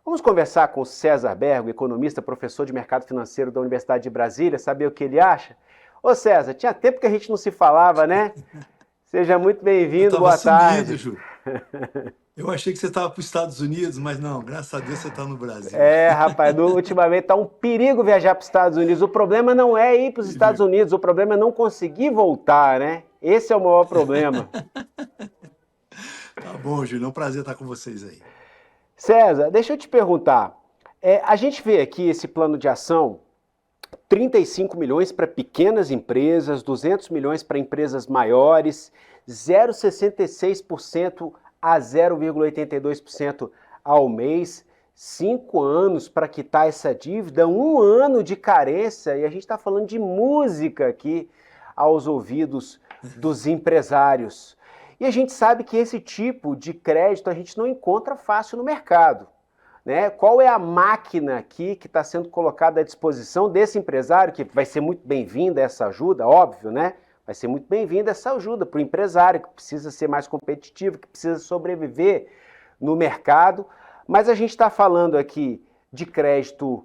Vamos conversar com o César Bergo, economista, professor de mercado financeiro da Universidade de Brasília, saber o que ele acha? Ô César, tinha tempo que a gente não se falava, né? Seja muito Eu bem-vindo, estava boa sumido, tarde. Júlio. Eu achei que você estava para os Estados Unidos, mas não, graças a Deus você está no Brasil. Rapaz, ultimamente tá um perigo viajar para os Estados Unidos. O problema não é ir para os Estados Unidos, o problema é não conseguir voltar, né? Esse é o maior problema. Tá bom, Júlio, é um prazer estar com vocês aí. César, deixa eu te perguntar. A gente vê aqui esse plano de ação, 35 milhões para pequenas empresas, 200 milhões para empresas maiores, 0,66% a 0,82% ao mês, 5 anos para quitar essa dívida, 1 ano de carência, e a gente está falando de música aqui aos ouvidos dos empresários. E a gente sabe que esse tipo de crédito a gente não encontra fácil no mercado. Né? Qual é a máquina aqui que está sendo colocada à disposição desse empresário, que vai ser muito bem-vinda essa ajuda, óbvio, né? Vai ser muito bem-vinda essa ajuda para o empresário que precisa ser mais competitivo, que precisa sobreviver no mercado. Mas a gente está falando aqui de crédito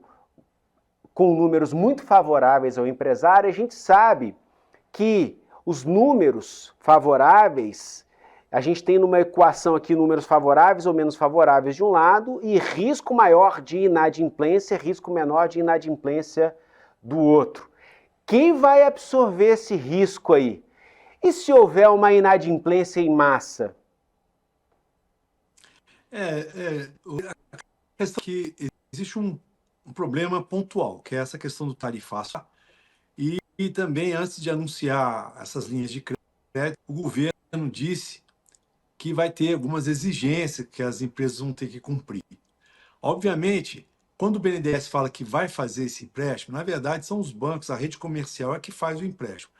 com números muito favoráveis ao empresário. A gente sabe que os números favoráveis, a gente tem numa equação aqui números favoráveis ou menos favoráveis de um lado e risco maior de inadimplência, risco menor de inadimplência do outro. Quem vai absorver esse risco aí? E se houver uma inadimplência em massa? A questão é que existe um problema pontual, que é essa questão do tarifaço. E também, antes de anunciar essas linhas de crédito, o governo disse que vai ter algumas exigências que as empresas vão ter que cumprir. Obviamente, quando o BNDES fala que vai fazer esse empréstimo, na verdade são os bancos, a rede comercial é que faz o empréstimo.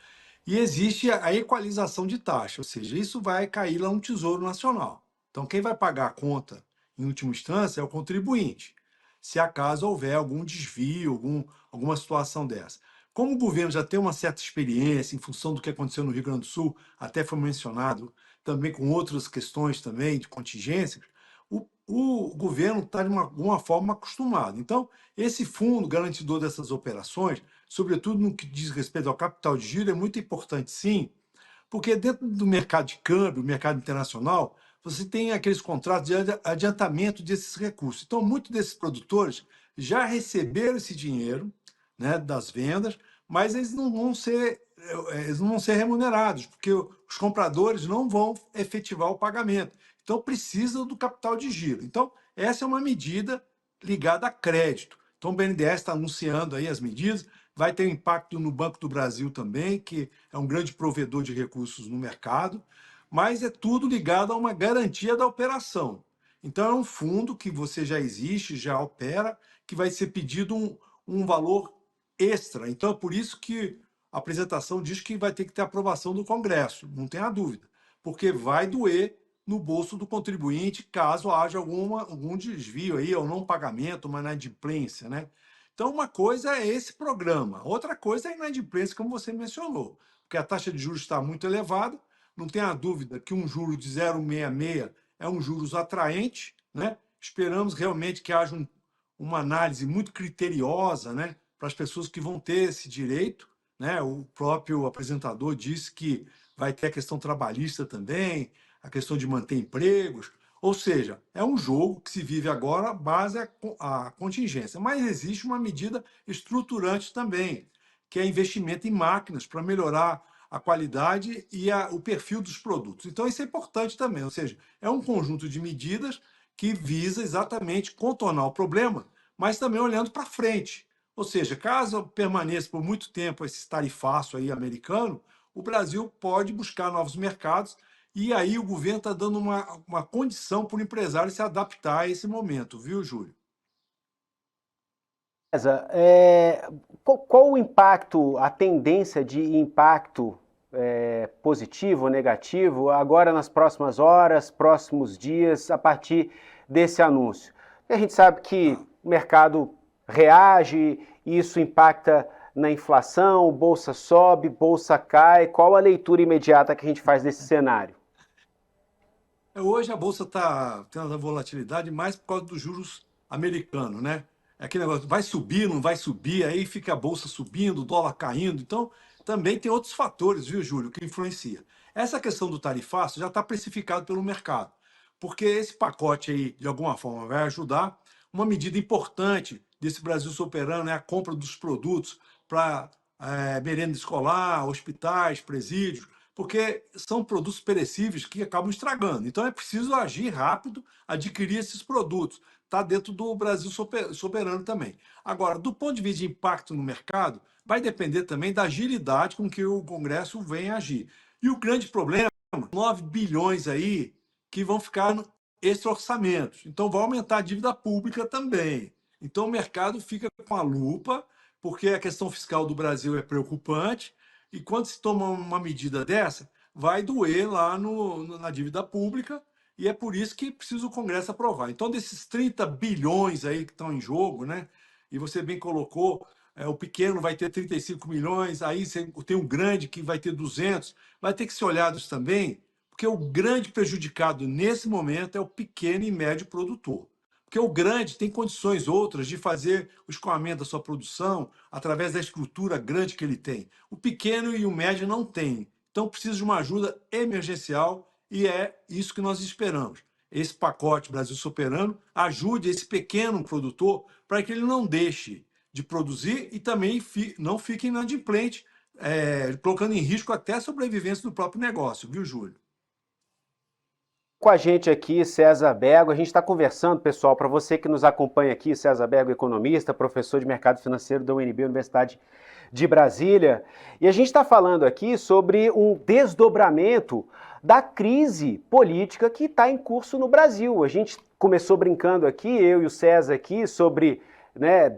E existe a equalização de taxa, ou seja, isso vai cair lá no Tesouro Nacional. Então, quem vai pagar a conta, em última instância, é o contribuinte, se acaso houver algum desvio, alguma situação dessa. Como o governo já tem uma certa experiência em função do que aconteceu no Rio Grande do Sul, até foi mencionado também com outras questões também de contingências, o governo está de alguma forma acostumado. Então, esse fundo garantidor dessas operações, sobretudo no que diz respeito ao capital de giro, é muito importante, sim, porque dentro do mercado de câmbio, mercado internacional, você tem aqueles contratos de adiantamento desses recursos. Então, muitos desses produtores já receberam esse dinheiro, né, das vendas, mas eles não vão ser remunerados, porque os compradores não vão efetivar o pagamento. Então, precisam do capital de giro. Então, essa é uma medida ligada a crédito. Então, o BNDES está anunciando aí as medidas, vai ter um impacto no Banco do Brasil também, que é um grande provedor de recursos no mercado, mas é tudo ligado a uma garantia da operação. Então, é um fundo que você já existe, já opera, que vai ser pedido um valor extra. Então, é por isso que a apresentação diz que vai ter que ter aprovação do Congresso, não tenha dúvida, porque vai doer no bolso do contribuinte caso haja algum desvio aí, ou não pagamento, uma inadimplência, né? Então, uma coisa é esse programa, outra coisa é a inadimplência, como você mencionou, porque a taxa de juros está muito elevada, não tenha dúvida que um juro de 0,66 é um juros atraente, né? Esperamos realmente que haja uma análise muito criteriosa, né, para as pessoas que vão ter esse direito, né? O próprio apresentador disse que vai ter a questão trabalhista também, a questão de manter empregos, ou seja, é um jogo que se vive agora base à contingência, mas existe uma medida estruturante também, que é investimento em máquinas para melhorar a qualidade e o perfil dos produtos. Então, isso é importante também, ou seja, é um conjunto de medidas que visa exatamente contornar o problema, mas também olhando para frente. Ou seja, caso permaneça por muito tempo esse tarifaço aí americano, o Brasil pode buscar novos mercados e aí o governo está dando uma condição para o empresário se adaptar a esse momento, viu, Júlio? César, qual o impacto, a tendência de impacto positivo ou negativo agora nas próximas horas, próximos dias, a partir desse anúncio? A gente sabe que Tá. o mercado reage, isso impacta na inflação, bolsa sobe, bolsa cai. Qual a leitura imediata que a gente faz desse cenário? Hoje a bolsa está tendo a volatilidade mais por causa dos juros americano, né? É aquele negócio, vai subir, não vai subir, aí fica a bolsa subindo, o dólar caindo. Então, também tem outros fatores, viu, Júlio, que influencia. Essa questão do tarifaço já está precificado pelo mercado, porque esse pacote aí, de alguma forma, vai ajudar. Uma medida importante desse Brasil Soberano é a compra dos produtos para merenda escolar, hospitais, presídios, porque são produtos perecíveis que acabam estragando. Então é preciso agir rápido, adquirir esses produtos. Está dentro do Brasil Soberano também. Agora, do ponto de vista de impacto no mercado, vai depender também da agilidade com que o Congresso vem agir. E o grande problema, 9 bilhões aí que vão ficar extra-orçamentos. Então, vai aumentar a dívida pública também. Então, o mercado fica com a lupa, porque a questão fiscal do Brasil é preocupante, e quando se toma uma medida dessa, vai doer lá na dívida pública, e é por isso que precisa o Congresso aprovar. Então, desses 30 bilhões aí que estão em jogo, né? E você bem colocou, o pequeno vai ter 35 milhões, aí tem o grande que vai ter 200, vai ter que ser olhados também, porque o grande prejudicado nesse momento é o pequeno e médio produtor. Porque o grande tem condições outras de fazer o escoamento da sua produção através da estrutura grande que ele tem. O pequeno e o médio não têm. Então precisa de uma ajuda emergencial e é isso que nós esperamos. Esse pacote Brasil Soberano ajude esse pequeno produtor para que ele não deixe de produzir e também não fique inadimplente, colocando em risco até a sobrevivência do próprio negócio, viu, Júlio? Com a gente aqui, César Bergo. A gente está conversando, pessoal, para você que nos acompanha aqui, César Bergo, economista, professor de mercado financeiro da UNB, Universidade de Brasília. E a gente está falando aqui sobre um desdobramento da crise política que está em curso no Brasil. A gente começou brincando aqui, eu e o César aqui, sobre, né,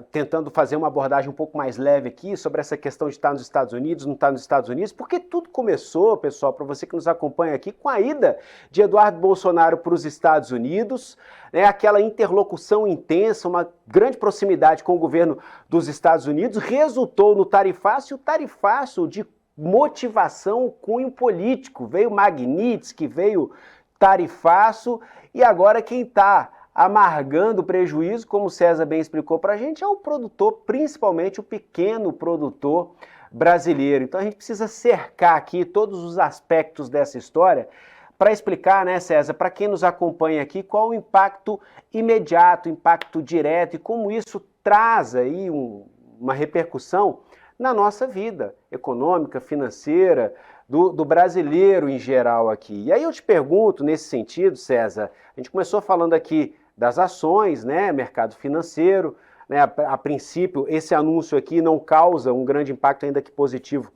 tentando fazer uma abordagem um pouco mais leve aqui sobre essa questão de estar nos Estados Unidos, não estar nos Estados Unidos, porque tudo começou, pessoal, para você que nos acompanha aqui, com a ida de Eduardo Bolsonaro para os Estados Unidos, né, aquela interlocução intensa, uma grande proximidade com o governo dos Estados Unidos, resultou no tarifaço, e o tarifaço de motivação, cunho político, veio Magnitsky, veio tarifaço, e agora quem está amargando o prejuízo, como o César bem explicou para a gente, é o produtor, principalmente o pequeno produtor brasileiro. Então a gente precisa cercar aqui todos os aspectos dessa história para explicar, né, César, para quem nos acompanha aqui, qual o impacto imediato, impacto direto e como isso traz aí uma repercussão na nossa vida econômica, financeira, do brasileiro em geral aqui. E aí eu te pergunto, nesse sentido, César, a gente começou falando aqui das ações, né, mercado financeiro, né, a princípio esse anúncio aqui não causa um grande impacto, ainda que positivo,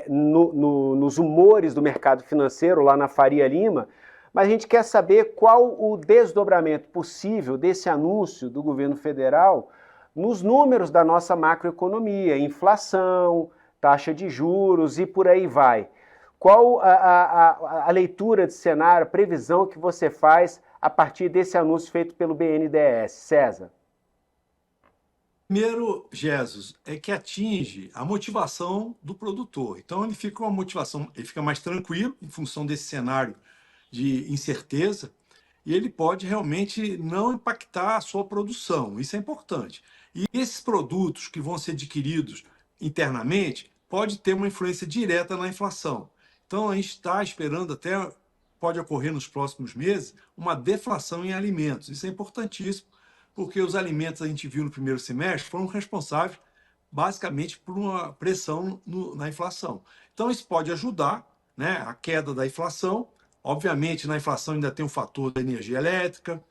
nos humores do mercado financeiro lá na Faria Lima, mas a gente quer saber qual o desdobramento possível desse anúncio do governo federal nos números da nossa macroeconomia, inflação, taxa de juros e por aí vai. Qual a leitura de cenário, a previsão que você faz a partir desse anúncio feito pelo BNDES? César. Primeiro, Jesus, é que atinge a motivação do produtor. Então ele fica com uma motivação, ele fica mais tranquilo em função desse cenário de incerteza e ele pode realmente não impactar a sua produção. Isso é importante. E esses produtos que vão ser adquiridos internamente pode ter uma influência direta na inflação. Então a gente está esperando até, pode ocorrer nos próximos meses, uma deflação em alimentos. Isso é importantíssimo, porque os alimentos, a gente viu no primeiro semestre, foram responsáveis basicamente por uma pressão na inflação. Então isso pode ajudar, né, a queda da inflação. Obviamente, na inflação ainda tem o fator da energia elétrica,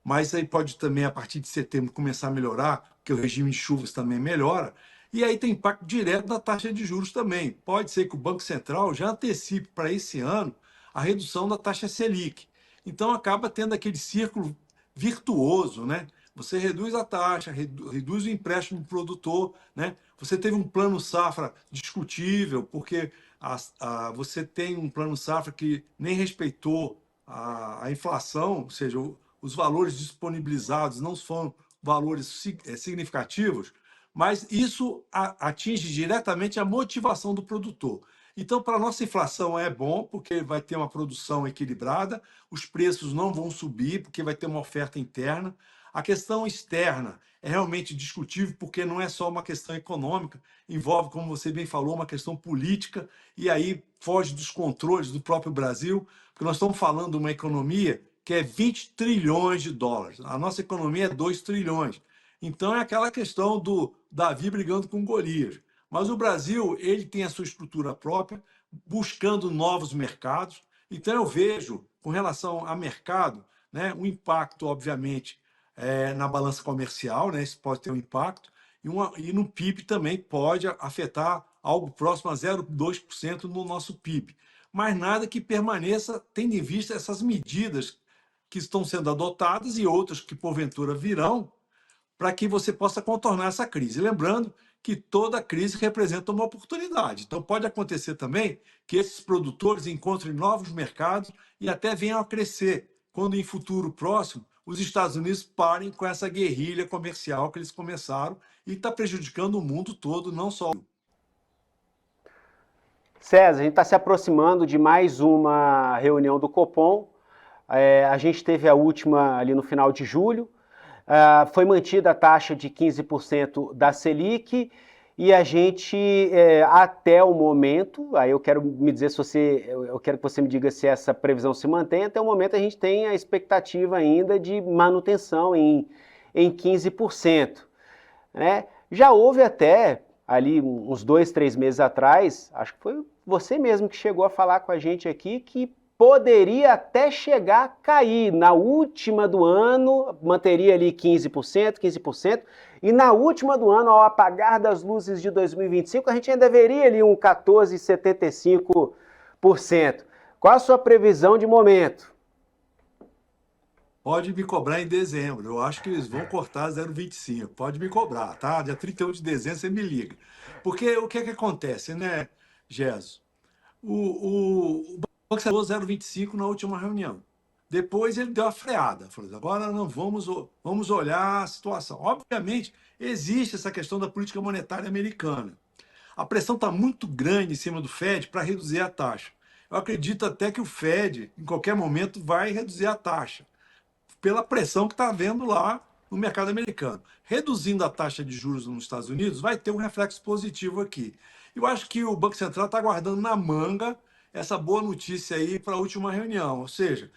mas aí pode também, a partir de setembro, começar a melhorar, porque o regime de chuvas também melhora, e aí tem impacto direto na taxa de juros também. Pode ser que o Banco Central já antecipe para esse ano a redução da taxa Selic. Então acaba tendo aquele círculo virtuoso, né? Você reduz a taxa, reduz o empréstimo do produtor, né? Você teve um plano safra discutível, porque você tem um plano safra que nem respeitou a inflação, ou seja, os valores disponibilizados não são valores significativos, mas isso atinge diretamente a motivação do produtor. Então, para a nossa inflação é bom, porque vai ter uma produção equilibrada, os preços não vão subir, porque vai ter uma oferta interna, A questão externa é realmente discutível, porque não é só uma questão econômica, envolve, como você bem falou, uma questão política, e aí foge dos controles do próprio Brasil, porque nós estamos falando de uma economia que é 20 trilhões de dólares. A nossa economia é 2 trilhões. Então é aquela questão do Davi brigando com Golias. Mas o Brasil, ele tem a sua estrutura própria, buscando novos mercados. Então eu vejo, com relação a mercado, né, um impacto, obviamente, na balança comercial, né, isso pode ter um impacto, e no PIB também pode afetar algo próximo a 0,2% no nosso PIB. Mas nada que permaneça, tendo em vista essas medidas que estão sendo adotadas e outras que porventura virão, para que você possa contornar essa crise. Lembrando que toda crise representa uma oportunidade. Então, pode acontecer também que esses produtores encontrem novos mercados e até venham a crescer, quando em futuro próximo os Estados Unidos parem com essa guerrilha comercial que eles começaram e está prejudicando o mundo todo, não só. César, a gente está se aproximando de mais uma reunião do Copom. A gente teve a última ali no final de julho. Foi mantida a taxa de 15% da Selic e a gente, até o momento, aí eu quero me dizer eu quero que você me diga se essa previsão se mantém, até o momento a gente tem a expectativa ainda de manutenção em 15%. Né? Já houve até ali uns 2, 3 meses atrás, acho que foi você mesmo que chegou a falar com a gente aqui, que poderia até chegar a cair. Na última do ano, manteria ali 15%, e na última do ano, ao apagar das luzes de 2025, a gente ainda veria ali um 14,75%. Qual a sua previsão de momento? Pode me cobrar em dezembro. Eu acho que eles vão cortar 0,25. Pode me cobrar, tá? Dia 31 de dezembro você me liga. Porque o que é que acontece, né, Gesso? O Banco Central 0,25 na última reunião. Depois ele deu a freada. Falou, agora não vamos olhar a situação. Obviamente, existe essa questão da política monetária americana. A pressão está muito grande em cima do Fed para reduzir a taxa. Eu acredito até que o Fed, em qualquer momento, vai reduzir a taxa, pela pressão que está havendo lá no mercado americano. Reduzindo a taxa de juros nos Estados Unidos, vai ter um reflexo positivo aqui. Eu acho que o Banco Central está guardando na manga essa boa notícia aí para a última reunião. Ou seja,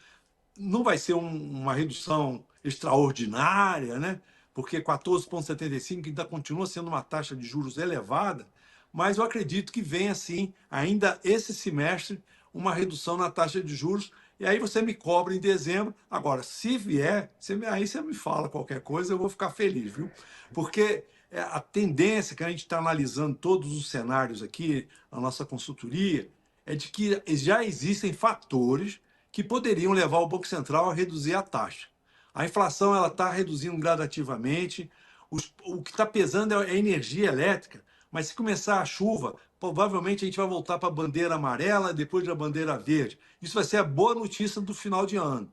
não vai ser uma redução extraordinária, né? Porque 14,75 ainda continua sendo uma taxa de juros elevada, mas eu acredito que venha, sim, ainda esse semestre, uma redução na taxa de juros, e aí você me cobra em dezembro. Agora, se vier, aí você me fala qualquer coisa, eu vou ficar feliz, viu? Porque a tendência que a gente está analisando todos os cenários aqui, na nossa consultoria, é de que já existem fatores que poderiam levar o Banco Central a reduzir a taxa. A inflação ela está reduzindo gradativamente, o que está pesando é a energia elétrica, mas se começar a chuva, provavelmente a gente vai voltar para a bandeira amarela, depois da bandeira verde. Isso vai ser a boa notícia do final de ano.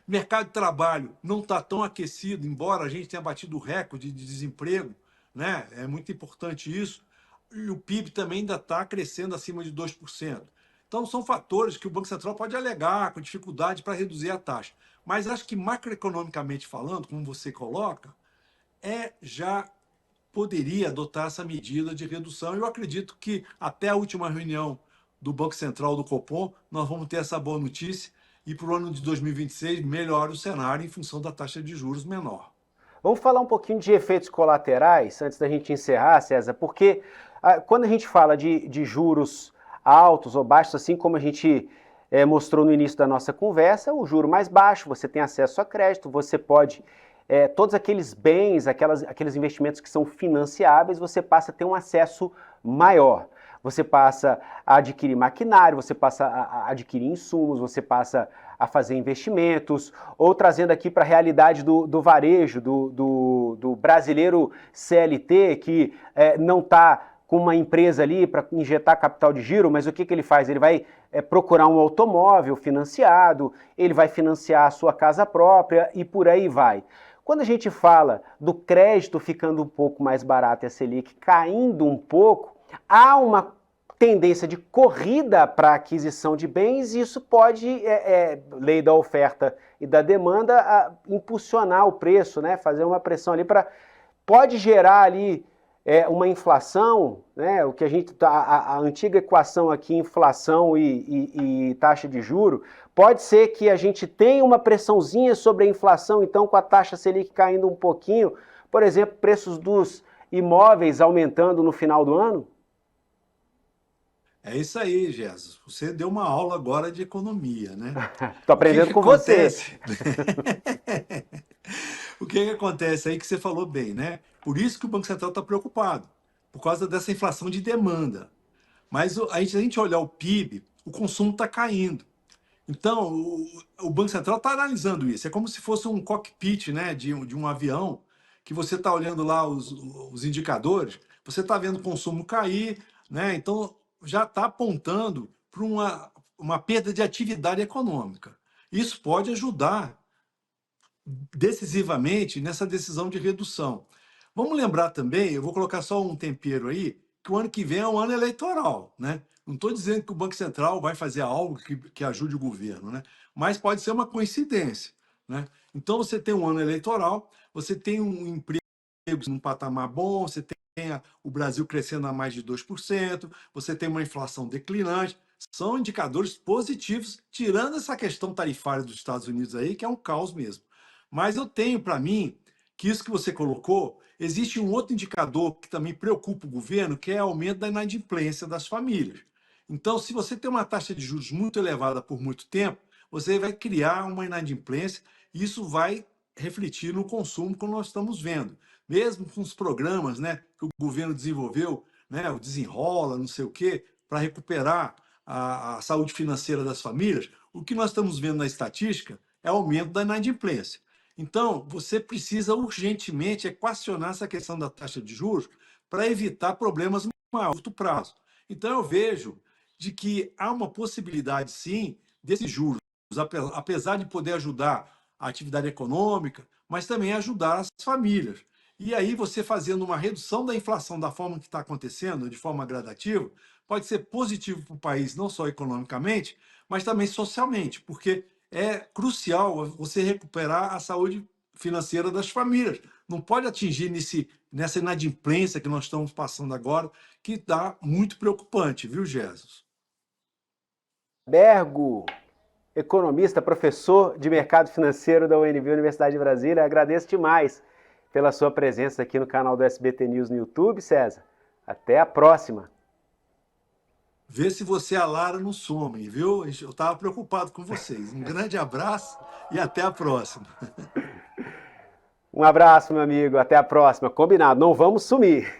Mercado de trabalho não está tão aquecido, embora a gente tenha batido o recorde de desemprego, né? É muito importante isso. E o PIB também ainda está crescendo acima de 2%. Então, são fatores que o Banco Central pode alegar com dificuldade para reduzir a taxa. Mas acho que, macroeconomicamente falando, como você coloca, já poderia adotar essa medida de redução. Eu acredito que até a última reunião do Banco Central do Copom, nós vamos ter essa boa notícia e para o ano de 2026 melhora o cenário em função da taxa de juros menor. Vamos falar um pouquinho de efeitos colaterais antes da gente encerrar, César, porque quando a gente fala de juros altos ou baixos, assim como a gente mostrou no início da nossa conversa, o juro mais baixo, você tem acesso a crédito, você pode, todos aqueles bens, aqueles investimentos que são financiáveis, você passa a ter um acesso maior. Você passa a adquirir maquinário, você passa a adquirir insumos, você passa a fazer investimentos, ou trazendo aqui para a realidade do varejo, do brasileiro CLT, que não está com uma empresa ali para injetar capital de giro, mas o que ele faz? Ele vai procurar um automóvel financiado, ele vai financiar a sua casa própria e por aí vai. Quando a gente fala do crédito ficando um pouco mais barato e a Selic caindo um pouco, há uma tendência de corrida para a aquisição de bens, e isso pode, lei da oferta e da demanda, impulsionar o preço, né? Fazer uma pressão ali para... Pode gerar ali uma inflação, né? O que a antiga equação aqui, inflação e taxa de juro, pode ser que a gente tenha uma pressãozinha sobre a inflação, então com a taxa Selic caindo um pouquinho, por exemplo, preços dos imóveis aumentando no final do ano? É isso aí, Jesus. Você deu uma aula agora de economia, né? Tô O que aprendendo que com você. acontece? O que que acontece aí que você falou bem, né? Por isso que o Banco Central está preocupado, por causa dessa inflação de demanda. Mas se a gente olhar o PIB, o consumo está caindo. Então, o Banco Central está analisando isso. É como se fosse um cockpit, né, de um avião, que você está olhando lá os indicadores, você está vendo o consumo cair, né? Então, já está apontando para uma perda de atividade econômica. Isso pode ajudar decisivamente nessa decisão de redução. Vamos lembrar também, eu vou colocar só um tempero aí, que o ano que vem é um ano eleitoral, né? Não estou dizendo que o Banco Central vai fazer algo que ajude o governo, né? Mas pode ser uma coincidência, né? Então você tem um ano eleitoral, você tem um emprego num patamar bom, você tem o Brasil crescendo a mais de 2%, você tem uma inflação declinante, são indicadores positivos, tirando essa questão tarifária dos Estados Unidos aí, que é um caos mesmo. Mas eu tenho para mim que isso que você colocou, existe um outro indicador que também preocupa o governo, que é o aumento da inadimplência das famílias. Então, se você tem uma taxa de juros muito elevada por muito tempo, você vai criar uma inadimplência e isso vai refletir no consumo, como nós estamos vendo. Mesmo com os programas, né, que o governo desenvolveu, né, o Desenrola, não sei o quê, para recuperar a saúde financeira das famílias, o que nós estamos vendo na estatística é o aumento da inadimplência. Então, você precisa urgentemente equacionar essa questão da taxa de juros para evitar problemas a curto prazo. Então, eu vejo de que há uma possibilidade, sim, desses juros, apesar de poder ajudar a atividade econômica, mas também ajudar as famílias. E aí, você fazendo uma redução da inflação da forma que está acontecendo, de forma gradativa, pode ser positivo para o país, não só economicamente, mas também socialmente, porque é crucial você recuperar a saúde financeira das famílias. Não pode atingir nessa inadimplência que nós estamos passando agora, que está muito preocupante, viu, Jesus? Bergo, economista, professor de mercado financeiro da UNB, Universidade de Brasília, agradeço demais pela sua presença aqui no canal do SBT News no YouTube, César. Até a próxima. Vê se você e a Lara não somem, viu? Eu estava preocupado com vocês. Um grande abraço e até a próxima. Um abraço, meu amigo. Até a próxima. Combinado. Não vamos sumir.